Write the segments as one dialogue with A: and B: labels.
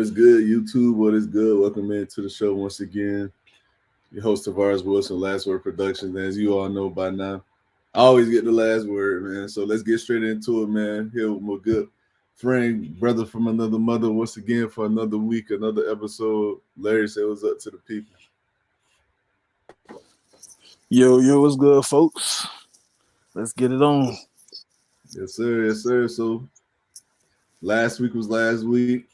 A: is good, YouTube? What is good? Welcome into the show once again. Your host Tavares Wilson, Last Word Productions. As you all know by now, I always get the last word, man. So let's get straight into it, man. Here with my good friend, brother from another mother, once again for another week, another episode. Larry, say what's up to the people.
B: Yo, what's good, folks? Let's get it on.
A: Yes, sir. Yes, sir. So last week was last week.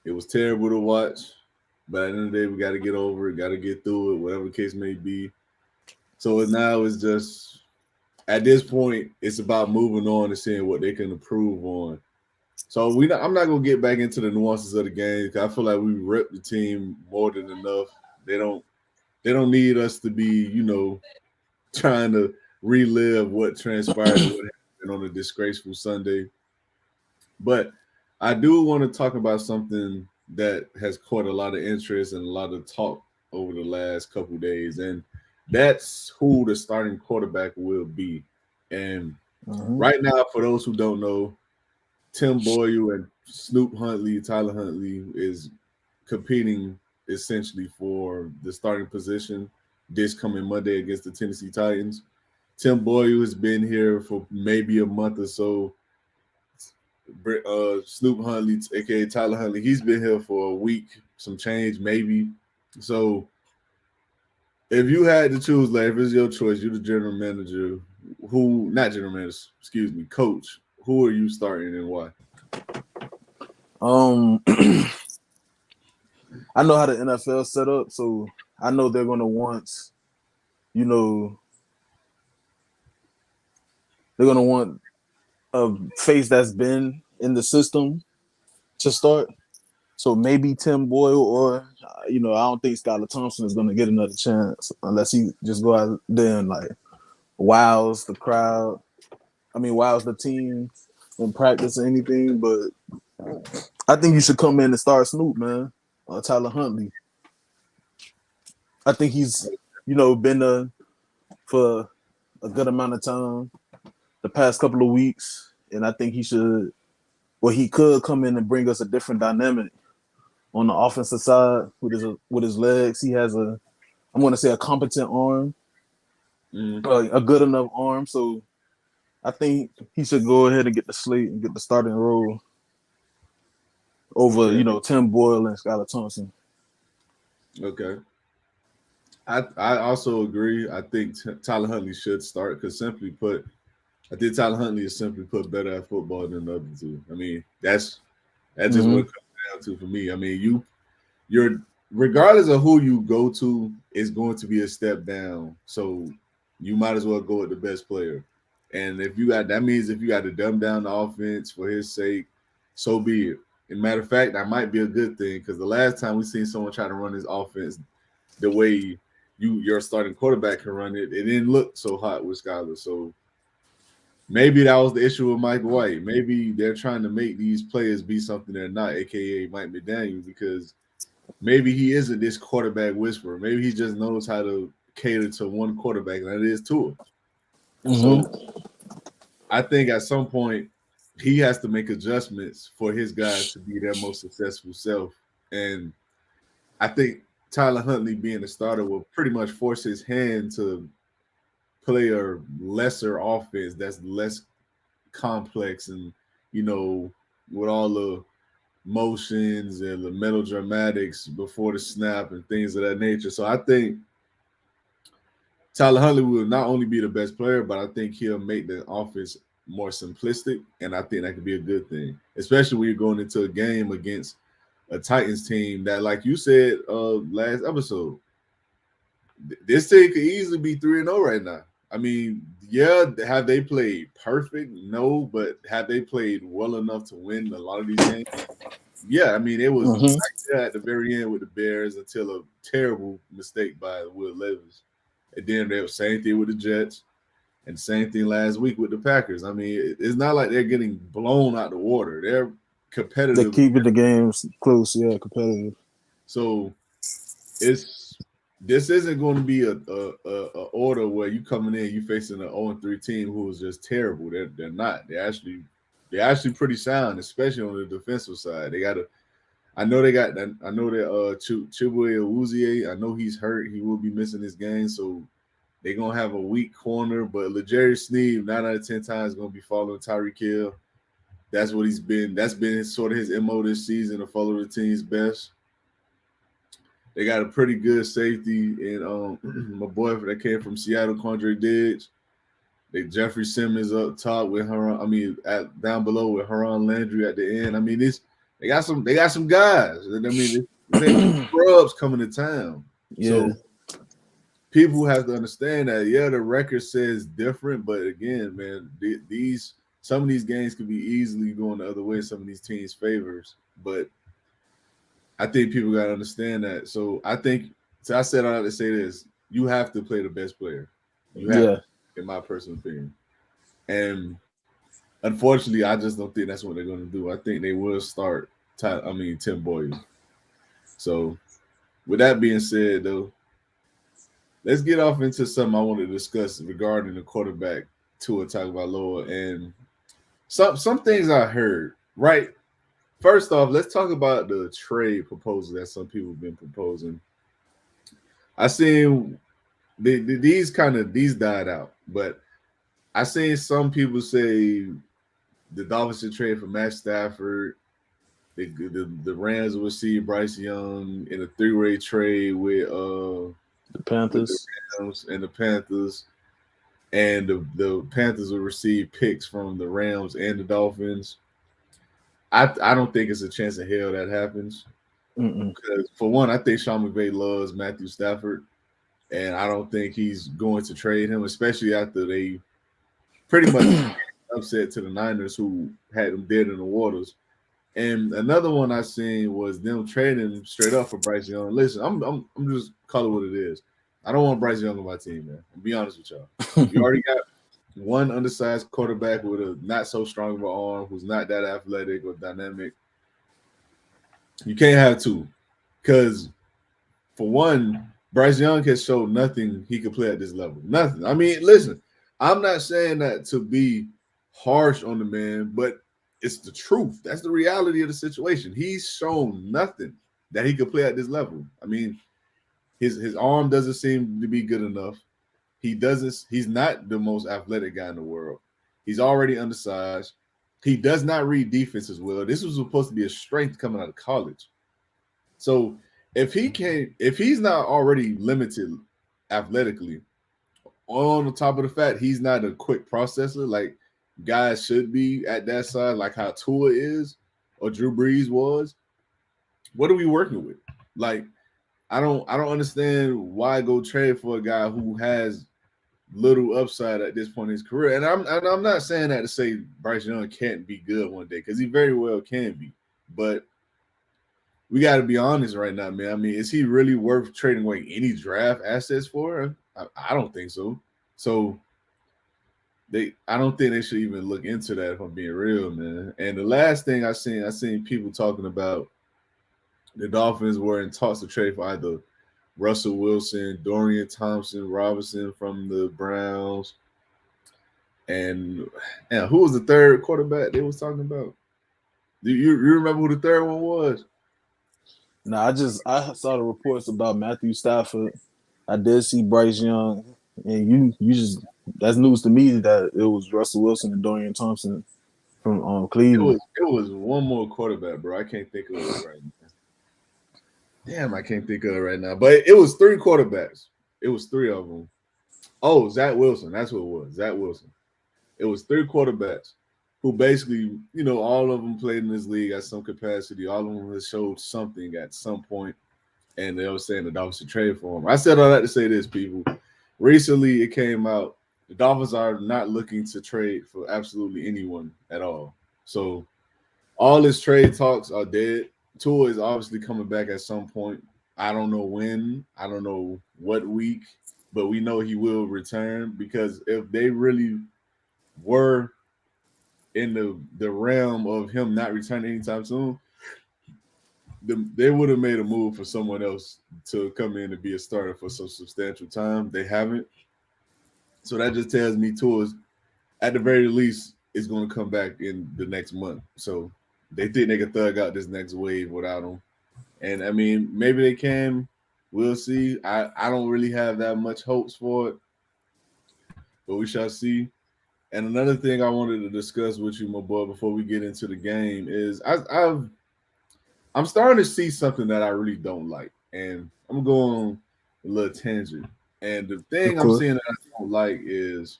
A: It was terrible to watch. But at the end of the day, we got to get over it, got to get through it, whatever the case may be. So now it's just, at this point, it's about moving on and seeing what they can improve on. So I'm not gonna get back into the nuances of the game because I feel like we ripped the team more than enough. They don't need us to be, trying to relive what transpired and what happened on a disgraceful Sunday. But I do want to talk about something that has caught a lot of interest and a lot of talk over the last couple days, and that's who the starting quarterback will be. And right now, for those who don't know, Tim Boyle and Snoop Huntley, Tyler Huntley, is competing essentially for the starting position this coming Monday against the Tennessee Titans. Tim Boyle has been here for maybe a month or so. Snoop Huntley, aka Tyler Huntley, he's been here for a week, some change maybe. So if you had to choose, like, if it's your choice, you're the general manager. Coach. Who are you starting and why?
B: I know how the NFL set up, so I know they're gonna want, they're gonna want a face that's been in the system to start. So maybe Tim Boyle or I don't think Skylar Thompson is gonna get another chance unless he just go out there and like wows the crowd. Wows the team in practice or anything. But I think you should come in and start Snoop, man. Tyler Huntley. I think he's been there for a good amount of time the past couple of weeks, and I think he could come in and bring us a different dynamic on the offensive side with his legs. He has I'm going to say a competent arm, a good enough arm. So I think he should go ahead and get the slate and get the starting role over, Tim Boyle and Skylar Thompson.
A: Okay. I also agree. I think Tyler Huntley should start because, simply put, I think Tyler Huntley is simply put better at football than the other two. That's just what it comes down to for me. You're regardless of who you go to, it's going to be a step down. So you might as well go with the best player. And if you got to dumb down the offense for his sake, so be it. As a matter of fact, that might be a good thing because the last time we seen someone try to run his offense the way your starting quarterback can run it, it didn't look so hot with Skylar. So maybe that was the issue with Mike White. Maybe they're trying to make these players be something they're not, aka Mike McDaniel, because maybe he isn't this quarterback whisperer. Maybe he just knows how to cater to one quarterback, and that is Tua. So I think at some point he has to make adjustments for his guys to be their most successful self. And I think Tyler Huntley being a starter will pretty much force his hand to play a lesser offense that's less complex and, with all the motions and the melodramatics before the snap and things of that nature. So I think Tyler Huntley will not only be the best player, but I think he'll make the offense more simplistic, and I think that could be a good thing, especially when you're going into a game against a Titans team that, like you said last episode, this team could easily be 3-0 right now. Have they played perfect? No, but have they played well enough to win a lot of these games? Yeah, it was right there at the very end with the Bears until a terrible mistake by Will Levis. And then they were same thing with the Jets, and same thing last week with the Packers. It's not like they're getting blown out the water. They're competitive.
B: They're keeping the games close, competitive.
A: So this isn't going to be a order where you coming in, you facing an 0-3 team who is just terrible. They're not. They're actually pretty sound, especially on the defensive side. They got I know they got that. I know that Chibuye Awuzie. I know he's hurt. He will be missing this game, so they're gonna have a weak corner. But L'Jarius Sneed, 9 out of 10 times, gonna be following Tyreek Hill. That's what he's been. That's been sort of his MO this season to follow the team's best. They got a pretty good safety in my boy that came from Seattle, Quandre Diggs. They Jeffrey Simmons up top with her. I mean, down below with Haran Landry at the end. I mean, they got some guys. I mean, they scrubs coming to town.
B: Yeah.
A: So people have to understand that. Yeah, the record says different, but again, man, these some of these games could be easily going the other way. Some of these teams' favors, but I think people got to understand that. So I think, so I said I have to say this: you have to play the best player. You have,
B: Yeah.
A: to, in my personal opinion. And unfortunately, I just don't think that's what they're going to do. I think they will start. Tim Boyle. So with that being said, though, let's get off into something I want to discuss regarding the quarterback Tua Tagovailoa and some things I heard. Right. First off, let's talk about the trade proposal that some people have been proposing. I seen these died out, but I seen some people say the Dolphins should trade for Matt Stafford. The Rams will receive Bryce Young in a three-way trade
B: The
A: with the
B: Panthers.
A: Rams and the Panthers, and the Panthers will receive picks from the Rams and the Dolphins. I don't think it's a chance in hell that happens. Because for one, I think Sean McVay loves Matthew Stafford, and I don't think he's going to trade him, especially after they pretty much upset to the Niners, who had him dead in the waters. And another one I seen was them trading straight up for Bryce Young. Listen, I'm just call it what it is. I don't want Bryce Young on my team, man. I'll be honest with y'all. You already got one undersized quarterback with a not so strong of an arm, who's not that athletic or dynamic. You can't have two, because for one, Bryce Young has showed nothing he could play at this level. Nothing. I mean, listen, I'm not saying that to be harsh on the man, but it's the truth. That's the reality of the situation. He's shown nothing that he could play at this level. I mean, his arm doesn't seem to be good enough. He's not the most athletic guy in the world. He's already undersized. He does not read defense as well. This was supposed to be a strength coming out of college. So if he's not already limited athletically, on the top of the fact he's not a quick processor like guys should be at that side, like how Tua is or Drew Brees was, what are we working with? Like, I don't understand why go trade for a guy who has little upside at this point in his career. And I'm not saying that to say Bryce Young can't be good one day, because he very well can be. But we got to be honest right now, man. I mean, is he really worth trading away any draft assets for? I don't think so. So I don't think they should even look into that, if I'm being real, man. And the last thing I seen people talking about the Dolphins were in talks to trade for either Russell Wilson, Dorian Thompson Robinson from the Browns, and who was the third quarterback they was talking about? Do you remember who the third one was?
B: No, I saw the reports about Matthew Stafford. I did see Bryce Young, and you just that's news to me that it was Russell Wilson and Dorian Thompson from Cleveland.
A: It was one more quarterback, bro. I can't think of it right now. Damn, I can't think of it right now. But it was three quarterbacks. It was three of them. Oh, Zach Wilson. That's what it was. Zach Wilson. It was three quarterbacks who basically, all of them played in this league at some capacity. All of them have showed something at some point, and they were saying the Dolphins should trade for him. I said all that to say this, people. Recently, it came out the Dolphins are not looking to trade for absolutely anyone at all. So all his trade talks are dead. Tua is obviously coming back at some point. I don't know when. I don't know what week, but we know he will return, because if they really were in the realm of him not returning anytime soon, they would have made a move for someone else to come in and be a starter for some substantial time. They haven't. So that just tells me Tua, at the very least, is going to come back in the next month. So they think they can thug out this next wave without him. And I mean, maybe they can. We'll see. I don't really have that much hopes for it, but we shall see. And another thing I wanted to discuss with you, my boy, before we get into the game is I'm starting to see something that I really don't like, and I'm going a little tangent. And the
B: Of
A: thing I'm
B: course.
A: seeing that I don't like is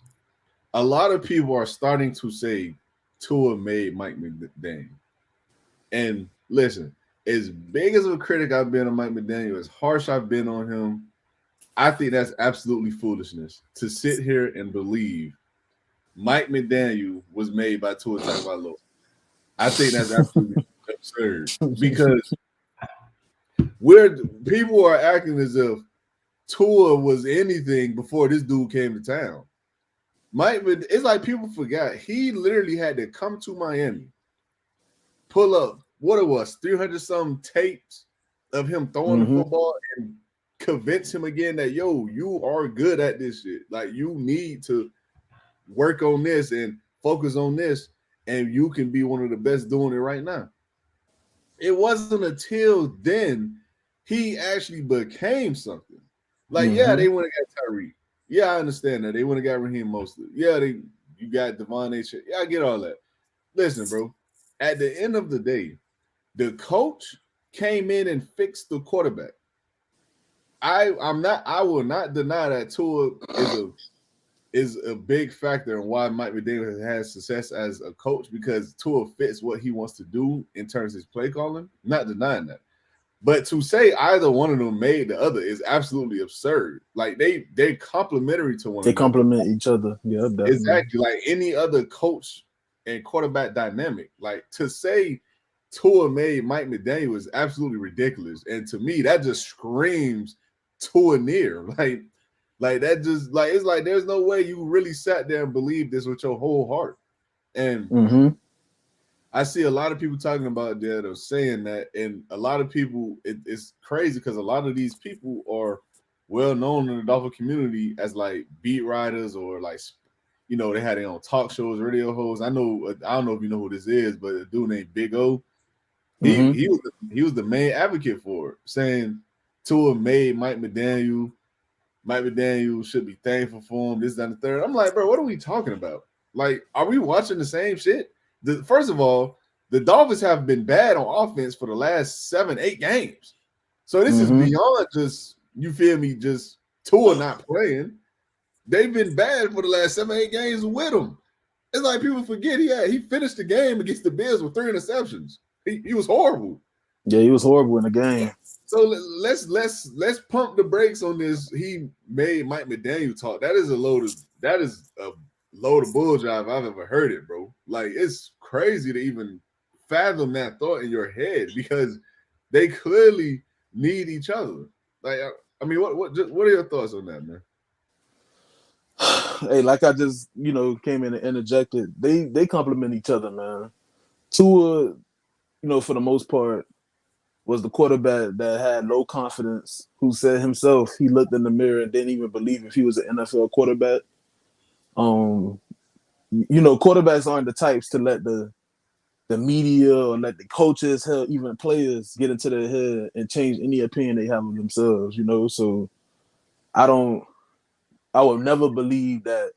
A: a lot of people are starting to say Tua made Mike McDaniel. And listen, as big as a critic I've been on Mike McDaniel, as harsh I've been on him, I think that's absolutely foolishness to sit here and believe Mike McDaniel was made by Tua Tagovailoa. I think that's absolutely absurd because we're people are acting as if Tua was anything before this dude came to town. It's like people forgot he literally had to come to Miami, pull up what it was, 300 some tapes of him throwing the
B: Mm-hmm.
A: football and convince him again that yo, you are good at this shit. Like you need to work on this and focus on this, and you can be one of the best doing it right now. It wasn't until then he actually became something. Like, yeah,
B: Mm-hmm.
A: they went and got Tyreek. Yeah, I understand that. They went and got Raheem Mostert. Yeah, you got Devon A. Yeah, I get all that. Listen, bro. At the end of the day, the coach came in and fixed the quarterback. I will not deny that Tua is a big factor in why Mike McDaniel has had success as a coach because Tua fits what he wants to do in terms of his play calling. Not denying that. But to say either one of them made the other is absolutely absurd. Like they're complementary to one
B: They
A: another.
B: complement each other. Yeah, definitely.
A: Exactly. Like any other coach and quarterback dynamic. Like to say Tua made Mike McDaniel is absolutely ridiculous. And to me, that just screams Tua near. Like that just like it's like there's no way you really sat there and believed this with your whole heart. And
B: Mm-hmm.
A: I see a lot of people talking about that or saying that, and a lot of people it's crazy because a lot of these people are well known in the Dolphin community as like beat writers or like they had their own talk shows, radio hosts. I don't know if you know who this is, but a dude named Big O, he
B: Mm-hmm.
A: he was he was the main advocate for it, saying Tua made Mike McDaniel should be thankful for him. This, that, and the third. I'm like, bro, what are we talking about? Like, are we watching the same shit? First of all, the Dolphins have been bad on offense for the last 7, 8 games. So this is
B: Mm-hmm.
A: beyond just you feel me, just Tua not playing. They've been bad for the last 7, 8 games with him. It's like people forget he finished the game against the Bills with 3 interceptions. He was horrible.
B: Yeah, he was horrible in the game.
A: So let's pump the brakes on this. He made Mike McDaniel talk. That is a load of bull jive I've ever heard it, bro. Like it's crazy to even fathom that thought in your head because they clearly need each other. Like I mean, what are your thoughts on that, man?
B: Hey, like I just came in and interjected. They complement each other, man. Tua, for the most part, was the quarterback that had low confidence, who said himself he looked in the mirror and didn't even believe if he was an NFL quarterback. Um, quarterbacks aren't the types to let the media or let the coaches, hell, even players get into their head and change any opinion they have of themselves. So I don't, I would never believe that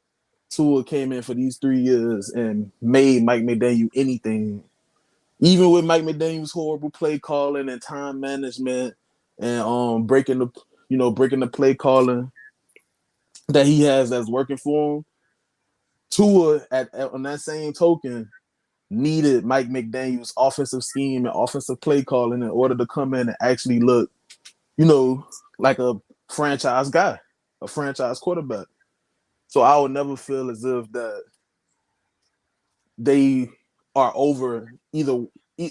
B: Tua came in for these 3 years and made Mike McDaniel anything. Even with Mike McDaniel's horrible play calling and time management and breaking the play calling that he has that's working for him, Tua on that same token needed Mike McDaniel's offensive scheme and offensive play calling in order to come in and actually look, you know, like a franchise guy, a franchise quarterback. So I would never feel as if that they are over either,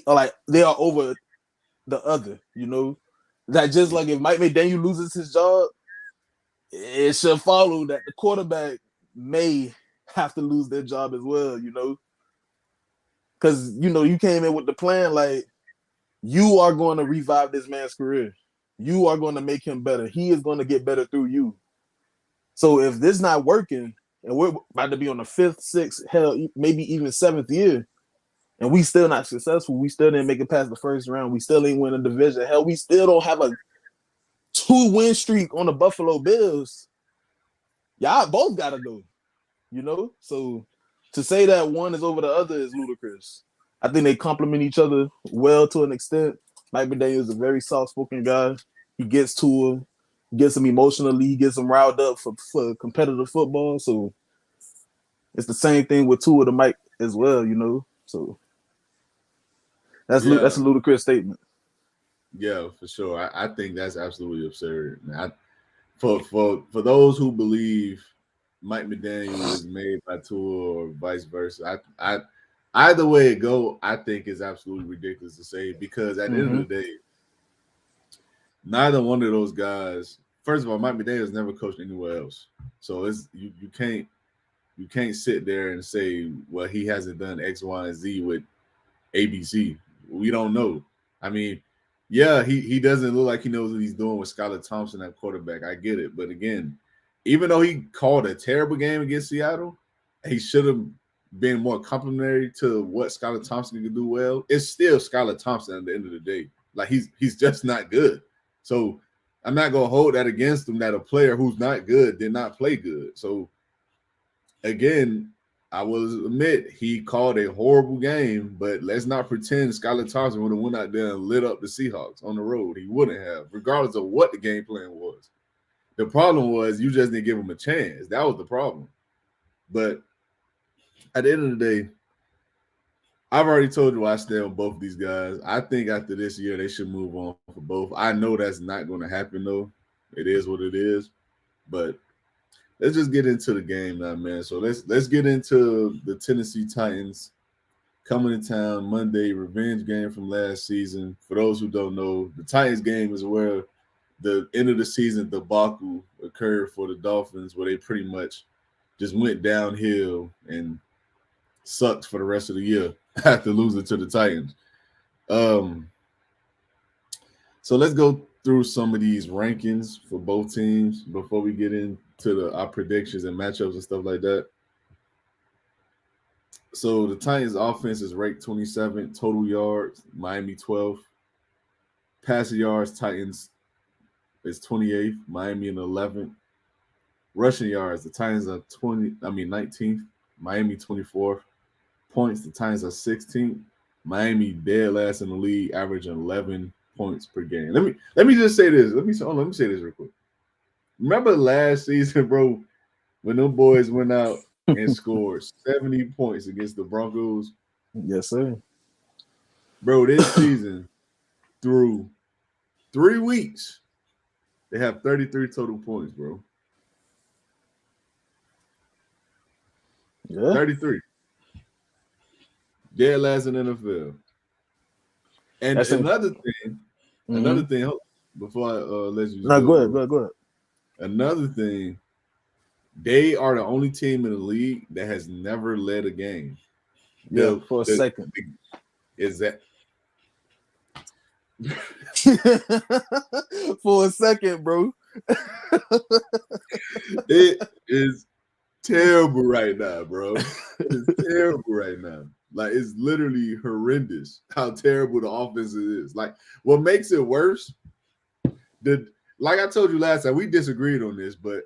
B: like they are over the other. That just like if Mike McDaniel loses his job, it should follow that the quarterback may have to lose their job as well. Because you came in with the plan like you are going to revive this man's career. You are going to make him better. He is going to get better through you. So if this not working, and we're about to be on the fifth, sixth, hell, maybe even seventh year, and we still not successful. We still didn't make it past the first round. We still ain't win a division. Hell, we still don't have a 2-win streak on the Buffalo Bills. Y'all both gotta go, you know? So to say that one is over the other is ludicrous. I think they complement each other well to an extent. Mike McDaniel is a very soft-spoken guy. He gets to him, gets him emotionally, he gets him riled up for competitive football. So it's the same thing with Tua to Mike as well, you know? So that's
A: Yeah,
B: a ludicrous statement.
A: yeah, for sure. I think that's absolutely absurd. For those who believe Mike McDaniel is made by Tua or vice versa, I either way it go, I think is absolutely ridiculous to say because at the end
B: Mm-hmm.
A: of the day, neither one of those guys. First of all, Mike McDaniel has never coached anywhere else, so it's you can't sit there and say, well, he hasn't done X, Y, and Z with ABC. We don't know. I mean, yeah, he doesn't look like he knows what he's doing with Skylar Thompson at quarterback. I get it, but again, even though he called a terrible game against Seattle, he should have been more complimentary to what Skylar Thompson could do well. It's still Skylar Thompson at the end of the day. Like he's just not good. So I'm not gonna hold that against him that a player who's not good did not play good. So again, I will admit he called a horrible game, but let's not pretend Skylar Thompson would have went out there and lit up the Seahawks on the road. He wouldn't have, regardless of what the game plan was. The problem was you just didn't give him a chance. That was the problem. But at the end of the day, I've already told you I stand on both of these guys. I think after this year they should move on for both. I know that's not going to happen though. It is what it is. But let's just get into the game now, man. So let's get into the Tennessee Titans coming to town Monday, revenge game from last season. For those who don't know, the Titans game is where the end of the season debacle occurred for the Dolphins, where they pretty much just went downhill and sucked for the rest of the year after losing to the Titans. Um, so let's go through some of these rankings for both teams before we get into our predictions and matchups and stuff like that. So the Titans offense is ranked 27th, total yards, Miami 12th. Passing yards, Titans is 28th, Miami in 11th. Rushing yards, the Titans are 19th, Miami 24th. Points, the Titans are 16th. Miami dead last in the league, averaging 11 points per game. Let me just say this. Let me say this real quick. Remember last season, bro, when them boys went out and scored 70 points against the Broncos?
B: Yes, sir.
A: Bro, this season, through 3 weeks, they have 33 total points, bro.
B: Yeah.
A: 33. Dead last in the NFL. And
B: That's
A: another thing, before I let you
B: no,
A: go,
B: go ahead.
A: Another thing, they are the only team in the league that has never led a game.
B: Yeah, for a second.
A: Is that
B: for a second, bro.
A: it is terrible right now, bro. It is terrible right now. Like it's literally horrendous how terrible the offense is. Like what makes it worse, like I told you last time, we disagreed on this, but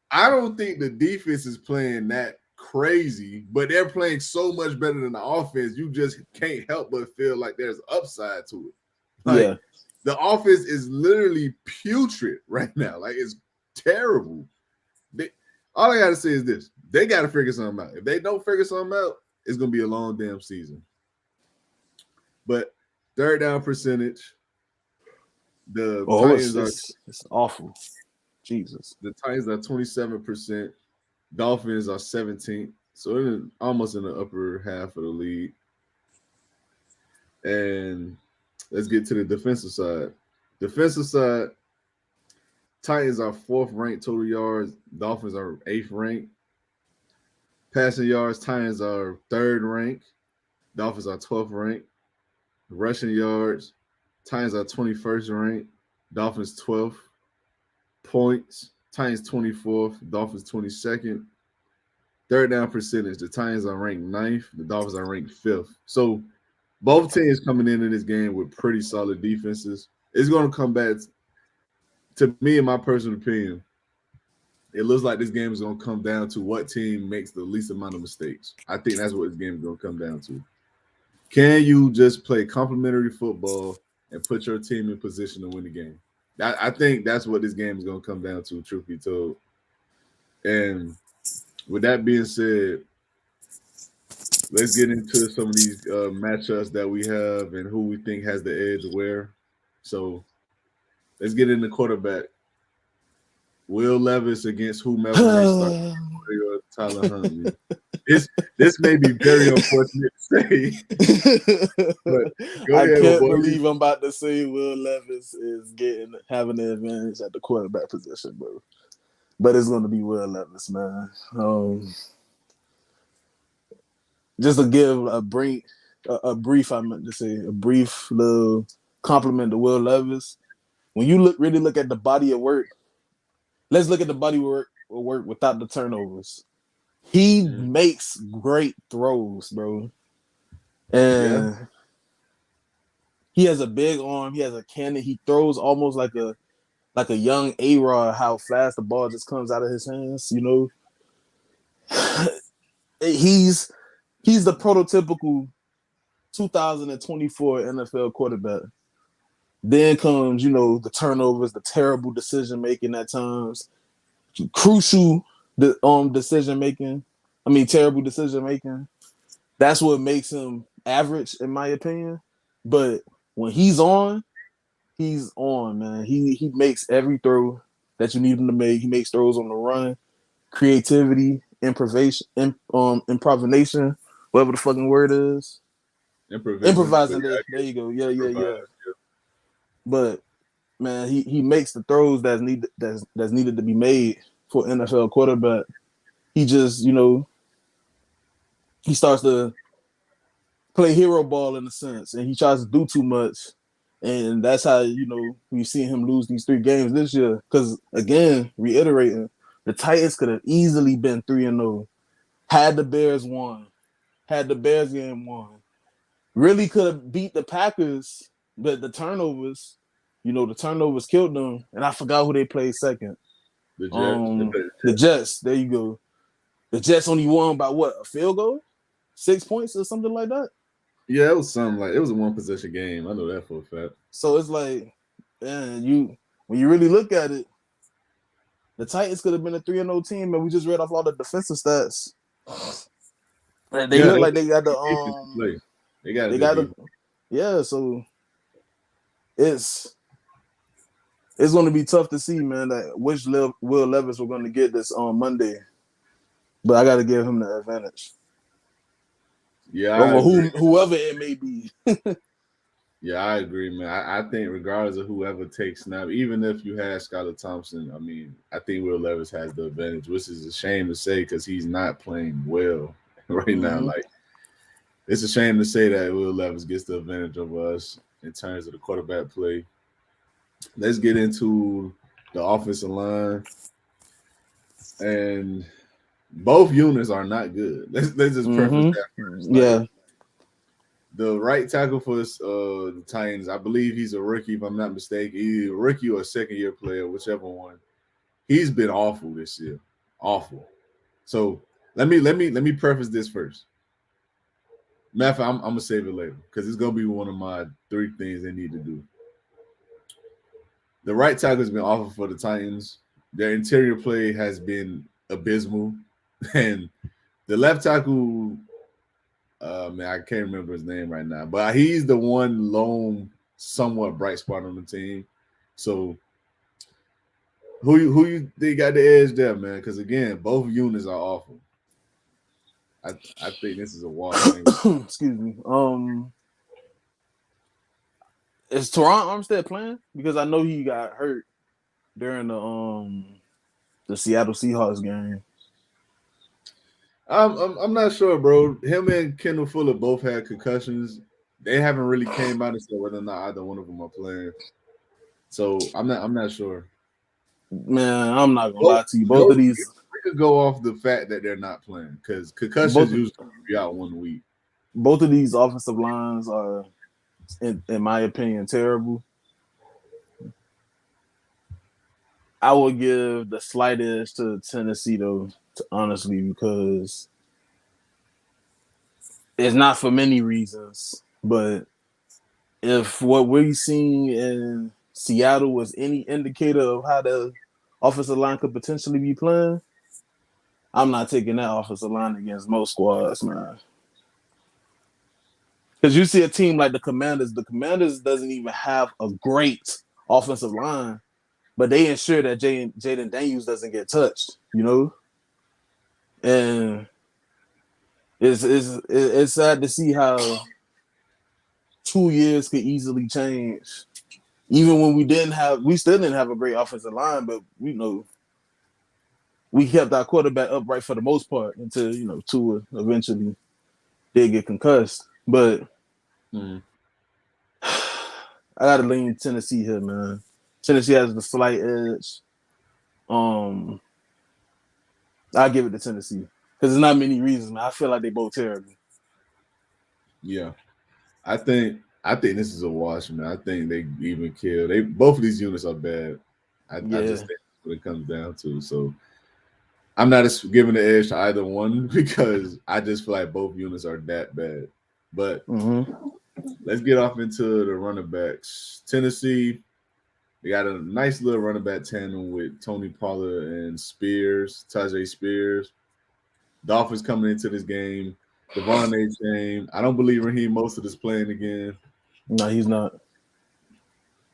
A: I don't think the defense is playing that crazy, but they're playing so much better than the offense. You just can't help but feel like there's upside to it. Like
B: Yeah.
A: the offense is literally putrid right now. Like it's terrible. All I gotta say is this: they gotta figure something out. If they don't figure something out, it's gonna be a long damn season. But third down percentage, the Titans
B: it's awful. Jesus.
A: The Titans are 27%. Dolphins are 17th. So it's almost in the upper half of the league. And let's get to the defensive side. Defensive side, Titans are 4th ranked total yards. Dolphins are 8th ranked. Passing yards, Titans are 3rd ranked. Dolphins are 12th ranked. Rushing yards, Titans are 21st ranked. Dolphins 12th. Points, Titans 24th. Dolphins 22nd. third down percentage. The Titans are ranked ninth. The Dolphins are ranked fifth. So both teams coming in this game with pretty solid defenses. It's going to come back to me, in my personal opinion. It looks like this game is going to come down to what team makes the least amount of mistakes. I think that's what this game is going to come down to. Can you just play complementary football and put your team in position to win the game? I think that's what this game is going to come down to, truth be told. And with that being said, let's get into some of these matchups that we have and who we think has the edge where. So let's get into quarterback. Will Levis against whomever may start. Tyler Huntley. This may be very unfortunate to say, but go
B: I
A: ahead,
B: can't
A: boy.
B: believe I'm about to say Will Levis is having the advantage at the quarterback position, bro. But it's going to be Will Levis, man. Just to give a brief, I meant to say, a brief little compliment to Will Levis. When you really look at the body of work, let's look at the body of work without the turnovers. He makes great throws, bro. And he has a big arm. He has a cannon. He throws almost like a young A-Rod, how fast the ball just comes out of his hands, you know. He's the prototypical 2024 NFL quarterback. Then comes, you know, the turnovers, the terrible decision making at times, crucial decision making. Terrible decision making. That's what makes him average, in my opinion. But when he's on, man. He makes every throw that you need him to make. He makes throws on the run, creativity, improvisation, whatever the fucking word is. Improvising. There you go. Yeah. But man, he makes the throws that's needed to be made for NFL quarterback. He just, you know, he starts to play hero ball in a sense, and he tries to do too much. And that's how, you know, we see him lose these 3 games this year. Because, again, reiterating, the Titans could have easily been 3-0. Had the Bears won. Had the Bears game won. Really could have beat the Packers, but the turnovers killed them. And I forgot who they played second.
A: The Jets.
B: The Jets. There you go. The Jets only won by what? A field goal? 6 points or something like that?
A: Yeah, it was something like it was a 1-possession game. I know that for a fact.
B: So it's like, man, when you really look at it, the Titans could have been a 3-0 team, and we just read off all the defensive stats. And they look like they got the so it's going to be tough to see, man, that which Will Levis we're going to get this on Monday. But I got to give him the advantage.
A: Yeah,
B: over whoever it may be.
A: Yeah, I agree, man. I think regardless of whoever takes snap, even if you had Skylar Thompson, I think Will Levis has the advantage, which is a shame to say because he's not playing well right now. Like, it's a shame to say that Will Levis gets the advantage over us in terms of the quarterback play. Let's get into the offensive line. And both units are not good. Let's just preface that first.
B: Yeah.
A: The right tackle for the Titans, I believe he's a rookie, if I'm not mistaken. Either a rookie or a second-year player, whichever one. He's been awful this year. Awful. So let me preface this first. Matter of fact, I'm gonna save it later because it's gonna be one of my 3 things they need to do. The right tackle has been awful for the Titans. Their interior play has been abysmal. And the left tackle, man, I can't remember his name right now, but he's the one lone, somewhat bright spot on the team. So, who you think got the edge there, man? Because again, both units are awful. I think this is a wash.
B: Excuse me. Is Teron Armstead playing? Because I know he got hurt during the Seattle Seahawks game.
A: I'm not sure, bro. Him and Kendall Fuller both had concussions. They haven't really came out and said whether or not either one of them are playing. So I'm not sure.
B: Man, I'm not gonna lie to you. Both of these
A: could go off the fact that they're not playing because concussions
B: both
A: usually be out 1 week.
B: both of these offensive lines are, in my opinion, terrible. I would give the slight edge to Tennessee though, honestly, because it's not for many reasons. But if what we're seeing in Seattle was any indicator of how the offensive line could potentially be playing, I'm not taking that offensive line against most squads, man. Because you see a team like the Commanders doesn't even have a great offensive line, but they ensure that Jaden Daniels doesn't get touched, you know? And it's sad to see how 2 years could easily change. Even when we still didn't have a great offensive line, but we kept our quarterback upright for the most part until Tua eventually did get concussed. But I gotta lean Tennessee here, man. Tennessee has the slight edge. I give it to Tennessee because there's not many reasons, man. I feel like they both terrible.
A: Yeah, I think this is a wash, man. I think they even kill. They both of these units are bad. I
B: Yeah.
A: just think that's what it comes down to. So I'm not giving the edge to either one because I just feel like both units are that bad. But let's get off into the running backs. Tennessee, they got a nice little running back tandem with Tony Pollard and Tajay Spears. Dolphins coming into this game. Devon A. Chain. I don't believe Raheem Mostert is playing again.
B: No, he's not.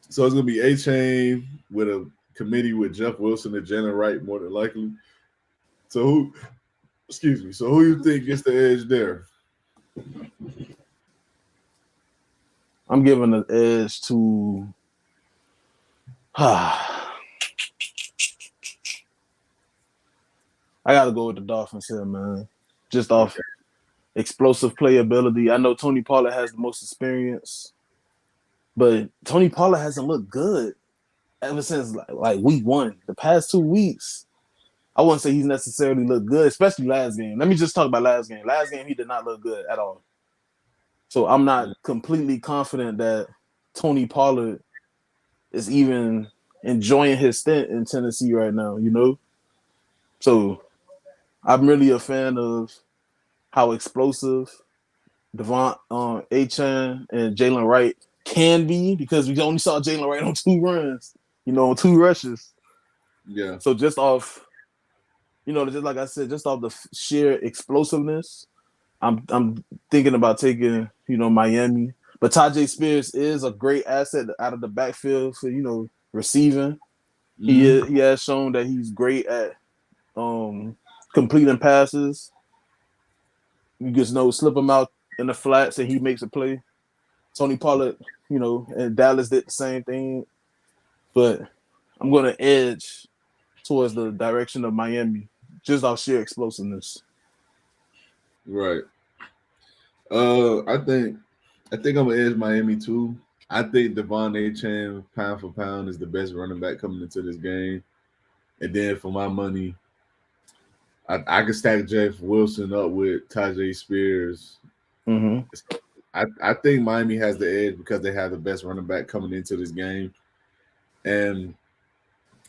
A: So it's gonna be A. Chain with a committee with Jeff Wilson and Jenna Wright more than likely. So who you think gets the edge there?
B: I'm giving the edge to I gotta go with the Dolphins here, man. Just off explosive playability. I know Tony Pollard has the most experience, but Tony Pollard hasn't looked good ever since like week 1. The past 2 weeks, I wouldn't say he's necessarily looked good, especially last game. Let me just talk about last game. Last game, he did not look good at all. So I'm not completely confident that Tony Pollard is even enjoying his stint in Tennessee right now, you know? So I'm really a fan of how explosive Devon Achan and Jalen Wright can be because we only saw Jalen Wright on 2 runs, on 2 rushes.
A: Yeah.
B: So just off, just like I said, just off the sheer explosiveness, I'm thinking about taking, Miami. But Tajay Spears is a great asset out of the backfield for, receiving. He has shown that he's great at completing passes. You just slip him out in the flats and he makes a play. Tony Pollard, and Dallas did the same thing. But I'm going to edge towards the direction of Miami, just off sheer explosiveness.
A: Right. I think I'm gonna edge Miami too. I think Devon Achan, pound for pound, is the best running back coming into this game. And then for my money, I can stack Jeff Wilson up with Tajay Spears. I think Miami has the edge because they have the best running back coming into this game. And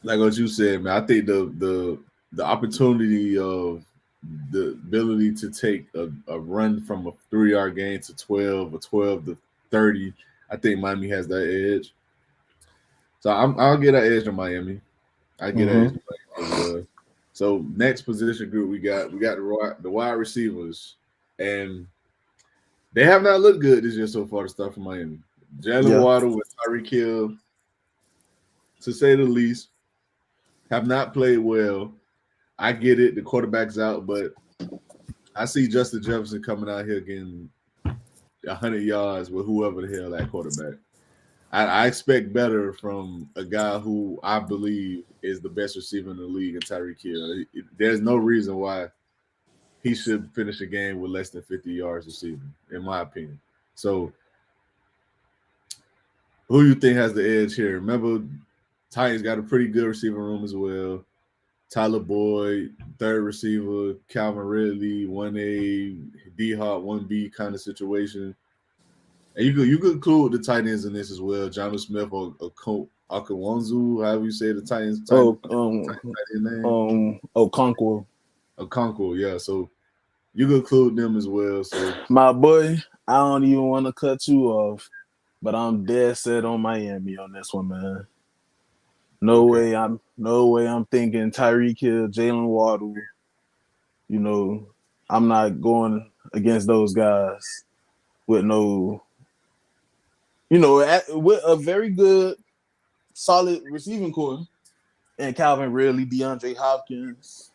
A: like what you said, man, I think the opportunity of the ability to take a run from a 3-yard gain to 12 or 12 to 30, I think Miami has that edge. So I'll get an edge on Miami. I get an edge on Miami as well. So next position group we got the wide receivers, and they have not looked good this year so far to start from Miami. Jalen Waddle with Tyreek Hill, to say the least, have not played well. I get it, the quarterback's out, but I see Justin Jefferson coming out here getting 100 yards with whoever the hell that quarterback. I expect better from a guy who I believe is the best receiver in the league in Tyreek Hill. There's no reason why he should finish a game with less than 50 yards receiving, in my opinion. So, who you think has the edge here? Remember, Titans got a pretty good receiving room as well. Tyler Boyd, third receiver, Calvin Ridley, 1A, D Hop, 1B kind of situation. And you could include the tight ends in this as well. Jonnu Smith or Okawanzu, however you say the
B: Oh,
A: tight end name.
B: Okonkwo.
A: Okonkwo, yeah. So you could include them as well. So
B: My boy, I don't even want to cut you off, but I'm dead set on Miami on this one, man.
A: okay.
B: No way I'm thinking Tyreek Hill, Jalen Waddle. You know, I'm not going against those guys with no, with a very good, solid receiving core and Calvin Ridley, DeAndre Hopkins.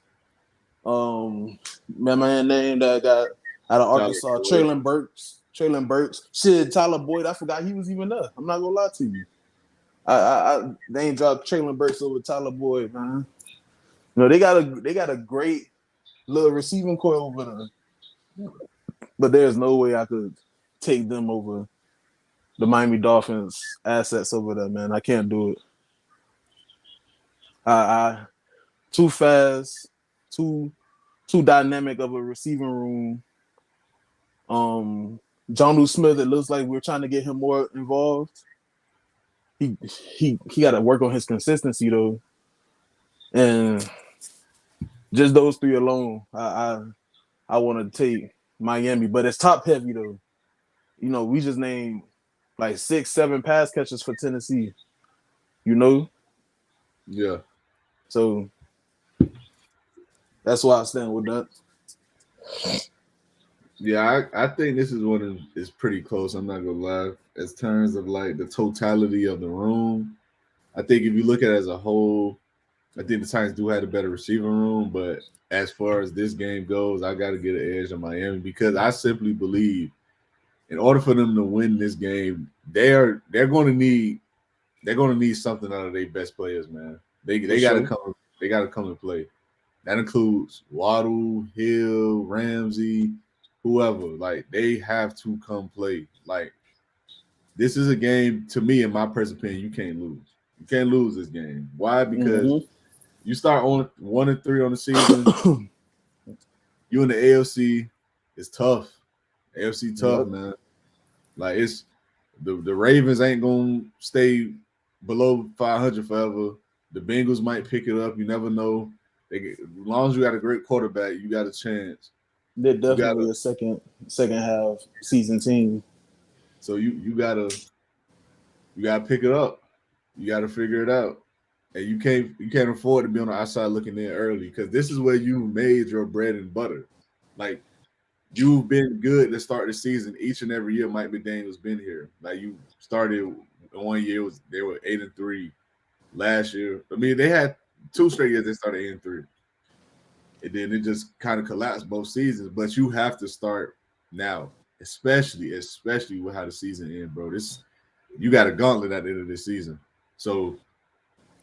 B: My man name that got out of
A: Tyler
B: Arkansas,
A: Boyd.
B: Traylon Burks. Traylon Burks. Shit, Tyler Boyd. I forgot he was even there. I'm not gonna lie to you. They ain't dropped Traylon Burks over Tyler Boyd, man. They got a great little receiving core over there, but there's no way I could take them over the Miami Dolphins assets over there, man. I can't do it. I too fast, too too dynamic of a receiving room. Jonnu Smith, it looks like we're trying to get him more involved. He he got to work on his consistency though, and just those three alone, I want to take Miami, but it's top heavy though. We just named like 6, 7 pass catchers for Tennessee. You know,
A: Yeah.
B: so that's why I stand with that.
A: Yeah, I think this is one of is pretty close. I'm not gonna lie. As terms of like the totality of the room, I think if you look at it as a whole, I think the Titans do have a better receiving room. But as far as this game goes, I got to get an edge on Miami because I simply believe in order for them to win this game, they're going to need something out of their best players, man. They
B: For
A: they got to
B: sure.
A: come and play. That includes Waddle, Hill, Ramsey, whoever. Like they have to come play. Like this is a game to me, in my personal opinion, you can't lose. You can't lose this game. Why? Because
B: Mm-hmm.
A: you start on 1-3 on the season. You in the AFC, it's tough. AFC tough,
B: Yep.
A: man. Like it's the Ravens ain't gonna stay below 500 forever. The Bengals might pick it up. You never know. As long as you got a great quarterback, you got a chance.
B: They're
A: You gotta
B: definitely a second half season team.
A: so you gotta pick it up. You gotta figure it out. And you can't afford to be on the outside looking in early because this is where you made your bread and butter. Like you've been good to start the season each and every year. Mike McDaniel's been here. Like you started 1 year they were 8-3 last year. I mean they had 2 straight years they started 8-3, and then it just kind of collapsed both seasons. But you have to start now, especially with how the season ends, bro. This you got a gauntlet at the end of this season, so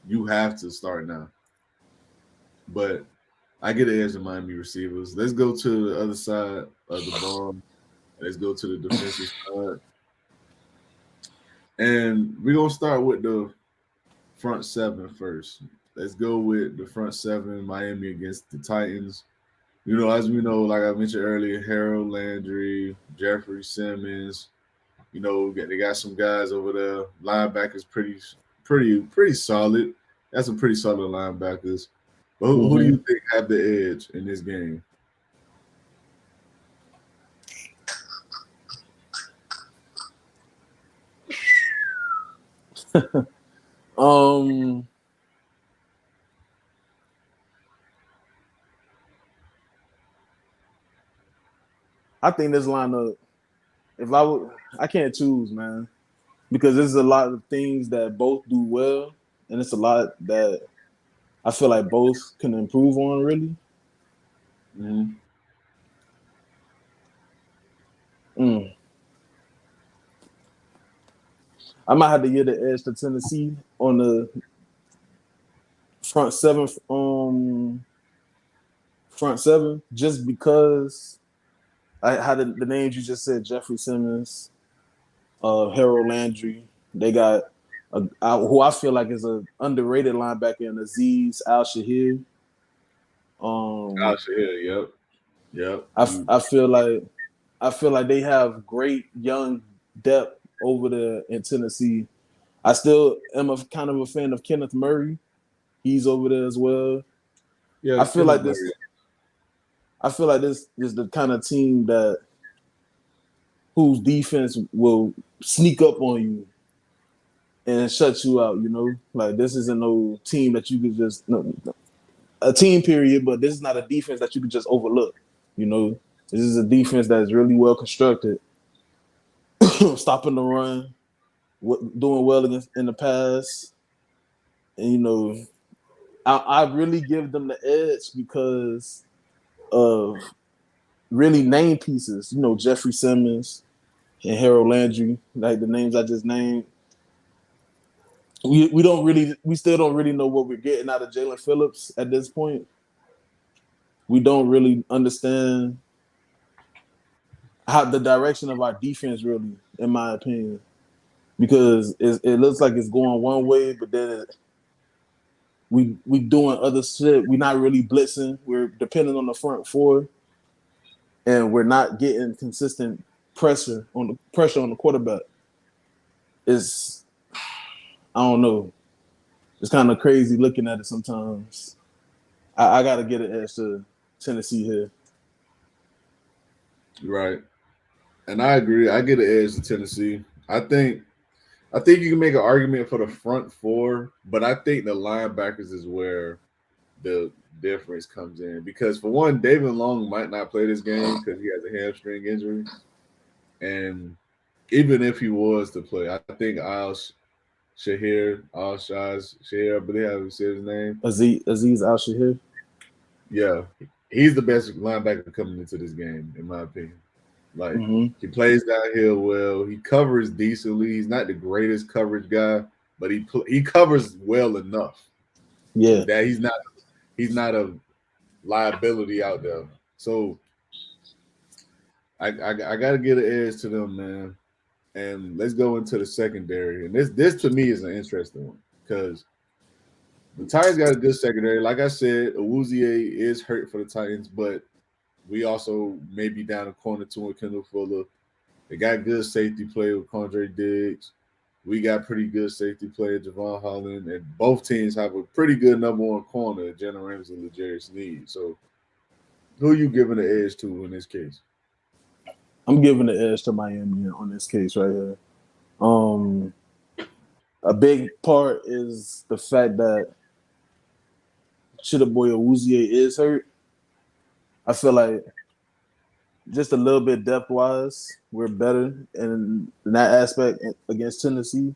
A: you have to start now. But I get an edge in Miami receivers. Let's go to the other side of the ball. Let's go to the defensive side. And we're going to start with the front seven first. Let's go with the front seven, Miami against the Titans. As we know, like I mentioned earlier, Harold Landry, Jeffrey Simmons. They got some guys over there. Linebackers pretty solid. Got some pretty solid linebackers. But who do
B: Mm-hmm.
A: you think have the edge in this game?
B: Um, I think this lineup. If I would, I can't choose, man, because there's a lot of things that both do well, and it's a lot that I feel like both can improve on. Really,
A: Mm-hmm.
B: mm. I might have to give the edge to Tennessee on the front seven. Front seven, just because I had the names you just said: Jeffrey Simmons, Harold Landry. They got who I feel like is a underrated linebacker in Aziz Al Shahir. Um,
A: Oh, shit. Yep. Yep.
B: I, I feel like they have great young depth over there in Tennessee. I still am a kind of a fan of Kenneth Murray. He's over there as well.
A: Yeah,
B: I feel
A: Kenneth
B: like
A: Murray.
B: this. I feel like this is the kind of team that whose defense will sneak up on you and shut you out. You know, like this isn't no team that you could just a team period, but this is not a defense that you could just overlook. You know, this is a defense that is really well constructed, stopping the run, doing well against in the pass, and you know, I really give them the edge because of really name pieces. You know, Jeffrey Simmons and Harold Landry, like the names I just named. We still don't really know what we're getting out of Jalen Phillips at this point. We don't really understand how the direction of our defense really, in my opinion, because it looks like it's going one way, but then we doing other shit. We're not really blitzing. We're depending on the front four, and we're not getting consistent pressure on the quarterback. It's I don't know. It's kind of crazy looking at it sometimes. I got to get an edge to Tennessee here.
A: Right. And I agree. I get an edge to Tennessee. I think you can make an argument for the front four, but I think the linebackers is where the difference comes in. Because for one, David Long might not play this game because he has a hamstring injury. And even if he was to play, I think Shahir, I believe how you say his name.
B: Aziz Al Shahir.
A: Yeah, he's the best linebacker coming into this game, in my opinion. Like
B: Mm-hmm.
A: he plays downhill well. He covers decently. He's not the greatest coverage guy, but he covers well enough
B: Yeah.
A: that he's not a liability out there. So I got to get an edge to them, man. And let's go into the secondary. And this to me is an interesting one because the Titans got a good secondary. Like I said, Awuzie is hurt for the Titans, but we also may be down a corner two with Kendall Fuller. They got good safety play with Condre Diggs. We got pretty good safety play at Javon Holland, and both teams have a pretty good number one corner, Jalen Ramsey and L'Jarius Sneed. So, who are you giving the edge to in this case?
B: I'm giving the edge to Miami on this case right here. Um, a big part is the fact that Boy Awuzie is hurt. I feel like just a little bit depth wise, we're better in that aspect against Tennessee.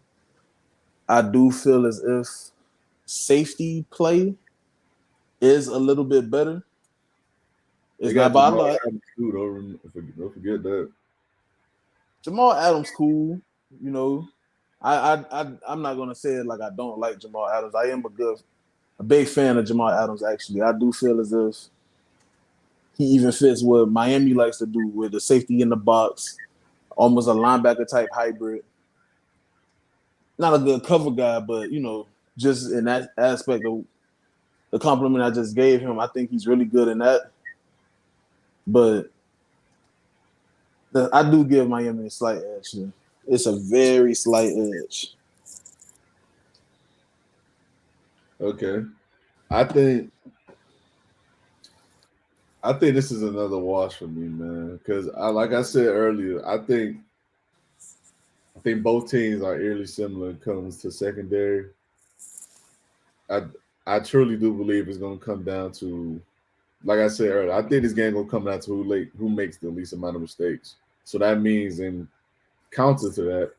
B: I do feel as if safety play is a little bit better.
A: They
B: It's not
A: got
B: by a
A: Jamal
B: lot.
A: Adams too. Don't forget that.
B: Jamal Adams cool, you know. I'm not gonna say it like I don't like Jamal Adams. I am a big fan of Jamal Adams actually. I do feel as if he even fits what Miami likes to do with the safety in the box, almost a linebacker type hybrid. Not a good cover guy, but you know, just in that aspect of the compliment I just gave him, I think he's really good in that. But I do give Miami a slight edge here. It's a very slight edge.
A: Okay, I think I think this is another wash for me, man. Because like I said earlier, I think both teams are eerily similar when it comes to secondary. I I truly do believe it's going to come down to, like I said earlier, I think this game going to come down to who makes the least amount of mistakes. So that means, in counter to that,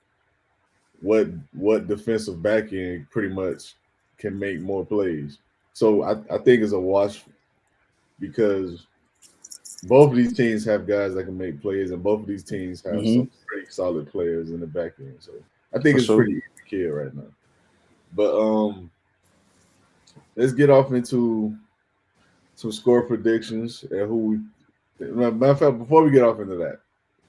A: what defensive back end pretty much can make more plays. So I think it's a wash because both of these teams have guys that can make plays, and both of these teams have
B: Mm-hmm.
A: some pretty solid players in the back end. So I think
B: For
A: it's
B: sure.
A: pretty easy right now. But let's get off into some score predictions and who we. Matter of fact, before we get off into that,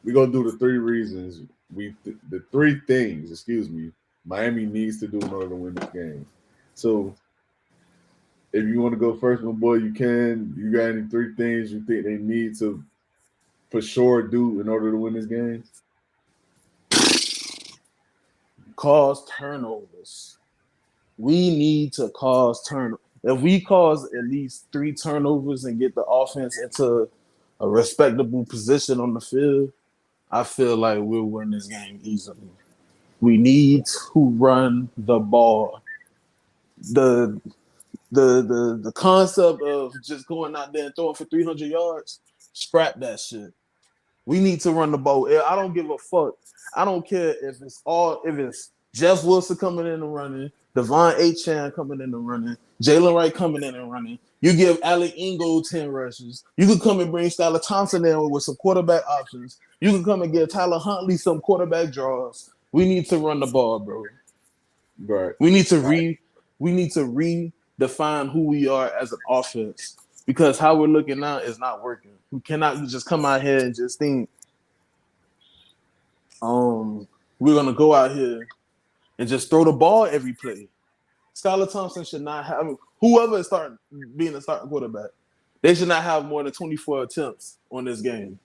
A: we're gonna do the three reasons the three things. Excuse me. Miami needs to do in order to win this game. So If you want to go first, my boy, you can. You got any three things you think they need to for sure do in order to win this game?
B: Cause turnovers. We need to cause turnovers. If we cause at least 3 turnovers and get the offense into a respectable position on the field, I feel like we'll win this game easily. We need to run the ball. The the concept of just going out there and throwing for 300 yards, scrap that shit. We need to run the ball. I don't give a fuck. I don't care if it's Jeff Wilson coming in and running, Devon Chan coming in and running, Jalen Wright coming in and running. You give Alec Ingold 10 rushes. You can come and bring Skylar Thompson in with some quarterback options. You can come and give Tyler Huntley some quarterback draws. We need to run the ball, bro.
A: Right.
B: We need to redefine who we are as an offense because how we're looking now is not working. We cannot just come out here and just think we're gonna go out here and just throw the ball every play. Skylar Thompson should not have whoever is starting being a starting quarterback. They should not have more than 24 attempts on this game.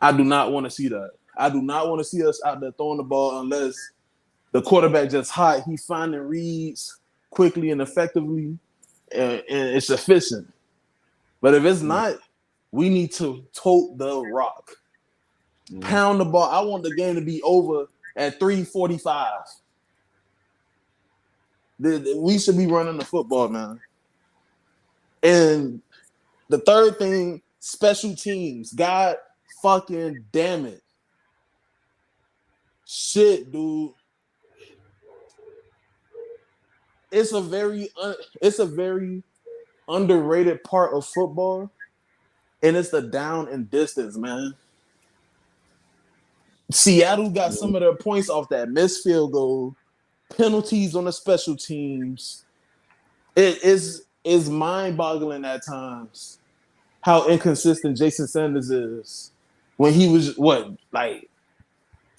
B: I do not want to see that. I do not want to see us out there throwing the ball unless the quarterback just hot. He finding reads quickly and effectively, and it's efficient. But if it's not, we need to tote the rock, pound the ball. I want the game to be over at 3:45. We should be running the football, man. And the third thing, special teams. God fucking damn it. Shit, dude. It's a very underrated part of football, and it's the down and distance, man. Seattle got some of their points off that missed field goal, penalties on the special teams. It is mind-boggling at times how inconsistent Jason Sanders is. When he was he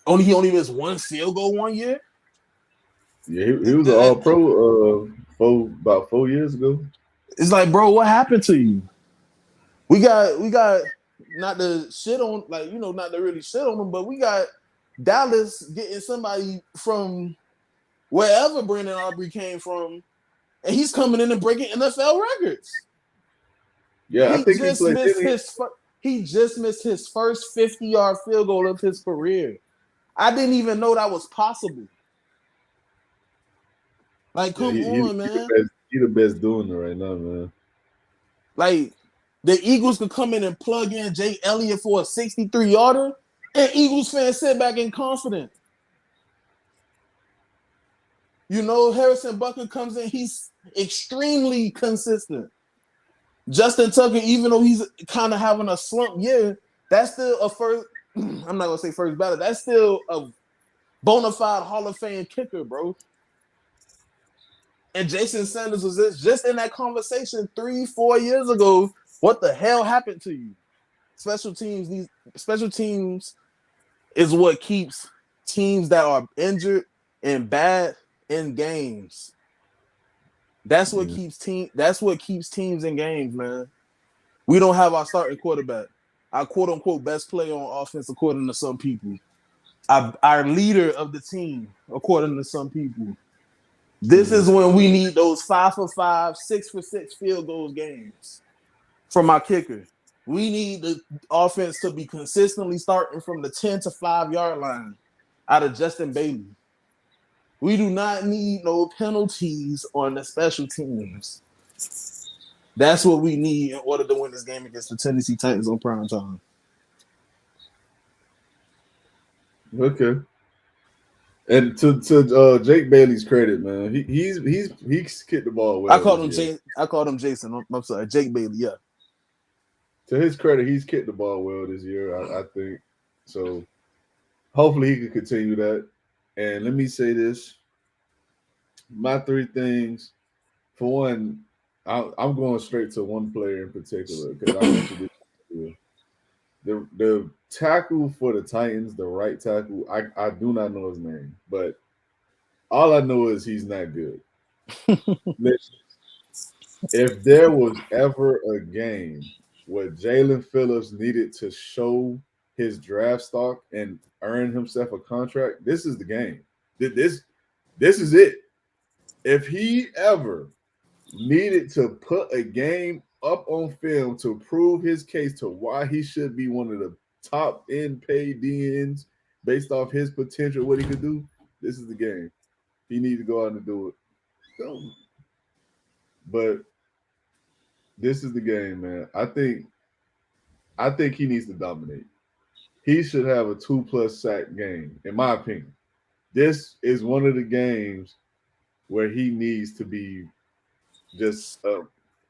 B: only missed one field goal one year.
A: Yeah, he was an all-pro about 4 years ago.
B: It's like, bro, what happened to you? We got not to shit on, not to really shit on him, but we got Dallas getting somebody from wherever Brandon Aubrey came from, and he's coming in and breaking NFL records.
A: Yeah, I think
B: he just missed his first 50-yard field goal of his career. I didn't even know that was possible. Like, come on, man.
A: He's the best doing it right now, man.
B: Like, the Eagles could come in and plug in Jake Elliott for a 63-yarder, and Eagles fans sit back and confident. You know, Harrison Butker comes in, he's extremely consistent. Justin Tucker, even though he's kind of having a slump year, that's still a first, I'm not going to say first ballot, that's still a bona fide Hall of Fame kicker, bro. And Jason Sanders was just in that conversation 3-4 years ago. What the hell happened to you? Special teams is what keeps teams that are injured and bad in games. That's what keeps teams in games, man. We don't have our starting quarterback. Our quote unquote best player on offense, according to some people. Our leader of the team, according to some people. This is when we need those 5-for-5, 6-for-6 field goals games from our kicker. We need the offense to be consistently starting from the 10 to 5-yard line out of Justin Bailey. We do not need no penalties on the special teams. That's what we need in order to win this game against the Tennessee Titans on prime time.
A: Okay. And to Jake Bailey's credit, man, he's kicked the ball well.
B: I called him Jason. I'm sorry, Jake Bailey. Yeah.
A: To his credit, he's kicked the ball well this year. I think so. Hopefully, he can continue that. And let me say this: my three things. For one, I'm going straight to one player in particular because I mentioned it. The tackle for the Titans, the right tackle, I do not know his name, but all I know is he's not good. If there was ever a game where Jalen Phillips needed to show his draft stock and earn himself a contract, this is the game. This is it. If he ever needed to put a game up on film to prove his case to why he should be one of the top end paid DNs based off his potential, what he could do, this is the game. He needs to go out and do it. So, but this is the game, man. I think he needs to dominate. He should have a 2+ sack game, in my opinion. This is one of the games where he needs to be just a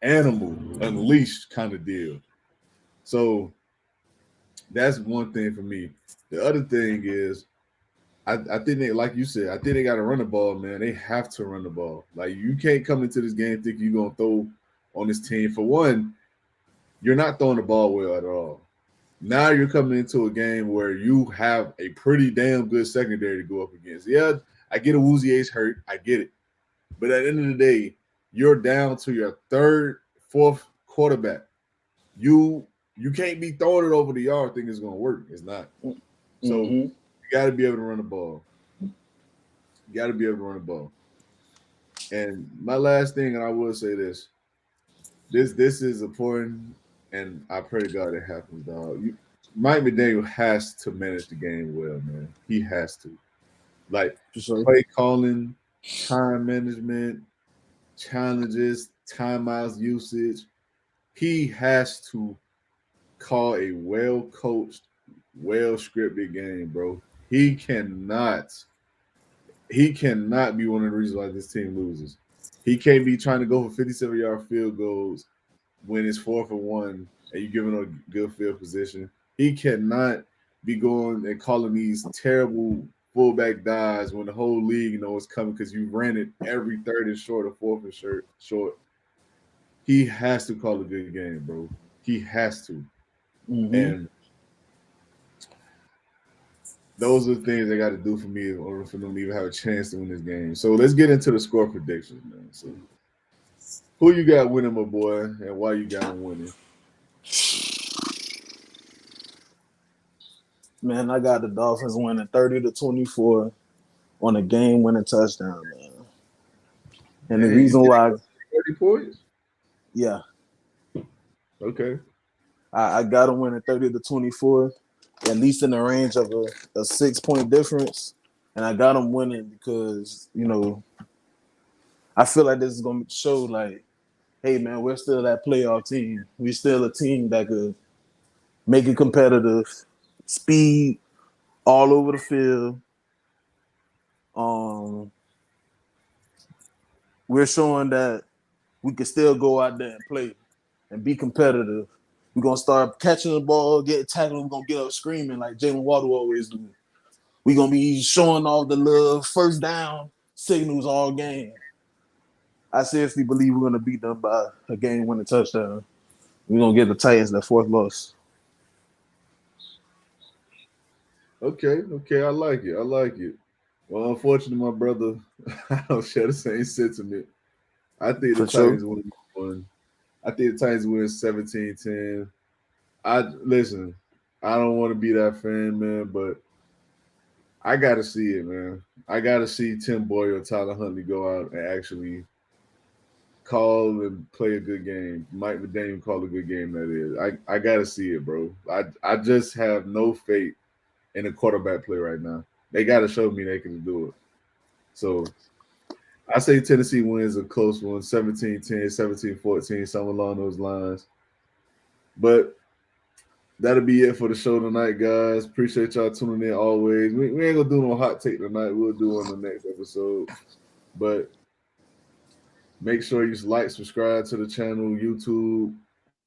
A: animal, unleashed kind of deal. So that's one thing for me. The other thing is, I think they, like you said, I think they got to run the ball, man. They have to run the ball. Like you can't come into this game thinking you're gonna throw on this team. For one, you're not throwing the ball well at all. Now you're coming into a game where you have a pretty damn good secondary to go up against. Yeah, I get a Woozy Ace hurt. I get it. But at the end of the day, you're down to your third, fourth quarterback. You can't be throwing it over the yard thinking it's gonna work. It's not. So you gotta be able to run the ball. You gotta be able to run the ball. And my last thing, and I will say this. This is important, and I pray to God it happens, dog. Mike McDaniel has to manage the game well, man. He has to. Like
B: For sure.
A: play calling, time management, challenges, timeouts usage. He has to call a well coached, well scripted game, bro. He cannot. He cannot be one of the reasons why this team loses. He can't be trying to go for 57-yard field goals when it's 4-for-1 and you're giving a good field position. He cannot be going and calling these terrible fullback dives when the whole league knows it's coming because you ran it every third and short or fourth and short. He has to call a good game, bro. He has to. And those are the things they got to do for me in order for them to even have a chance to win this game. So let's get into the score predictions, man. So who you got winning, my boy, and why you got him winning?
B: Man, I got the Dolphins winning 30-24 on a game-winning touchdown, man. And the reason why,
A: 30 points.
B: Yeah,
A: Okay.
B: I got them winning 30-24, at least in the range of a 6-point difference. And I got them winning because, I feel like this is going to show, like, hey, man, we're still that playoff team. We're still a team that could make it competitive, speed all over the field. We're showing that we can still go out there and play and be competitive. We're going to start catching the ball, get tackled. We're going to get up screaming like Jalen Waddle always do. We're going to be showing all the little first down signals all game. I seriously believe we're going to beat them by a game-winning touchdown. We're going to get the Titans that fourth loss.
A: Okay. I like it. Well, unfortunately, my brother, I don't share the same sentiment. I think the Titans win one. I think the Titans win 17-10. Listen, I don't want to be that fan, man, but I gotta see it, man. I gotta see Tim Boyle or Tyler Huntley go out and actually call and play a good game. Mike McDaniel call a good game, that is. I gotta see it, bro. I just have no faith in a quarterback play right now. They gotta show me they can do it. So I say Tennessee wins a close one, 17-10, 17-14, something along those lines. But that'll be it for the show tonight, guys. Appreciate y'all tuning in always. We ain't gonna do no hot take tonight. We'll do on the next episode. But make sure you like, subscribe to the channel, YouTube.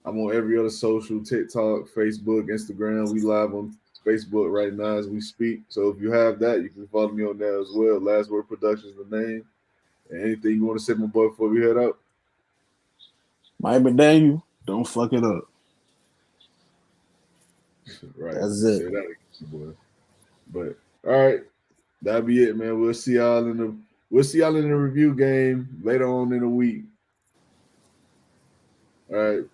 A: I'm on every other social, TikTok, Facebook, Instagram. We live on Facebook right now as we speak. So if you have that, you can follow me on there as well. Last Word Productions is the name. And anything you want to say, my boy, before we head out?
B: Mike McDaniel, don't fuck it up.
A: Right.
B: That's it.
A: Say that again, boy. But all right, that'll be it, man. We'll see y'all in the review game later on in the week. All right.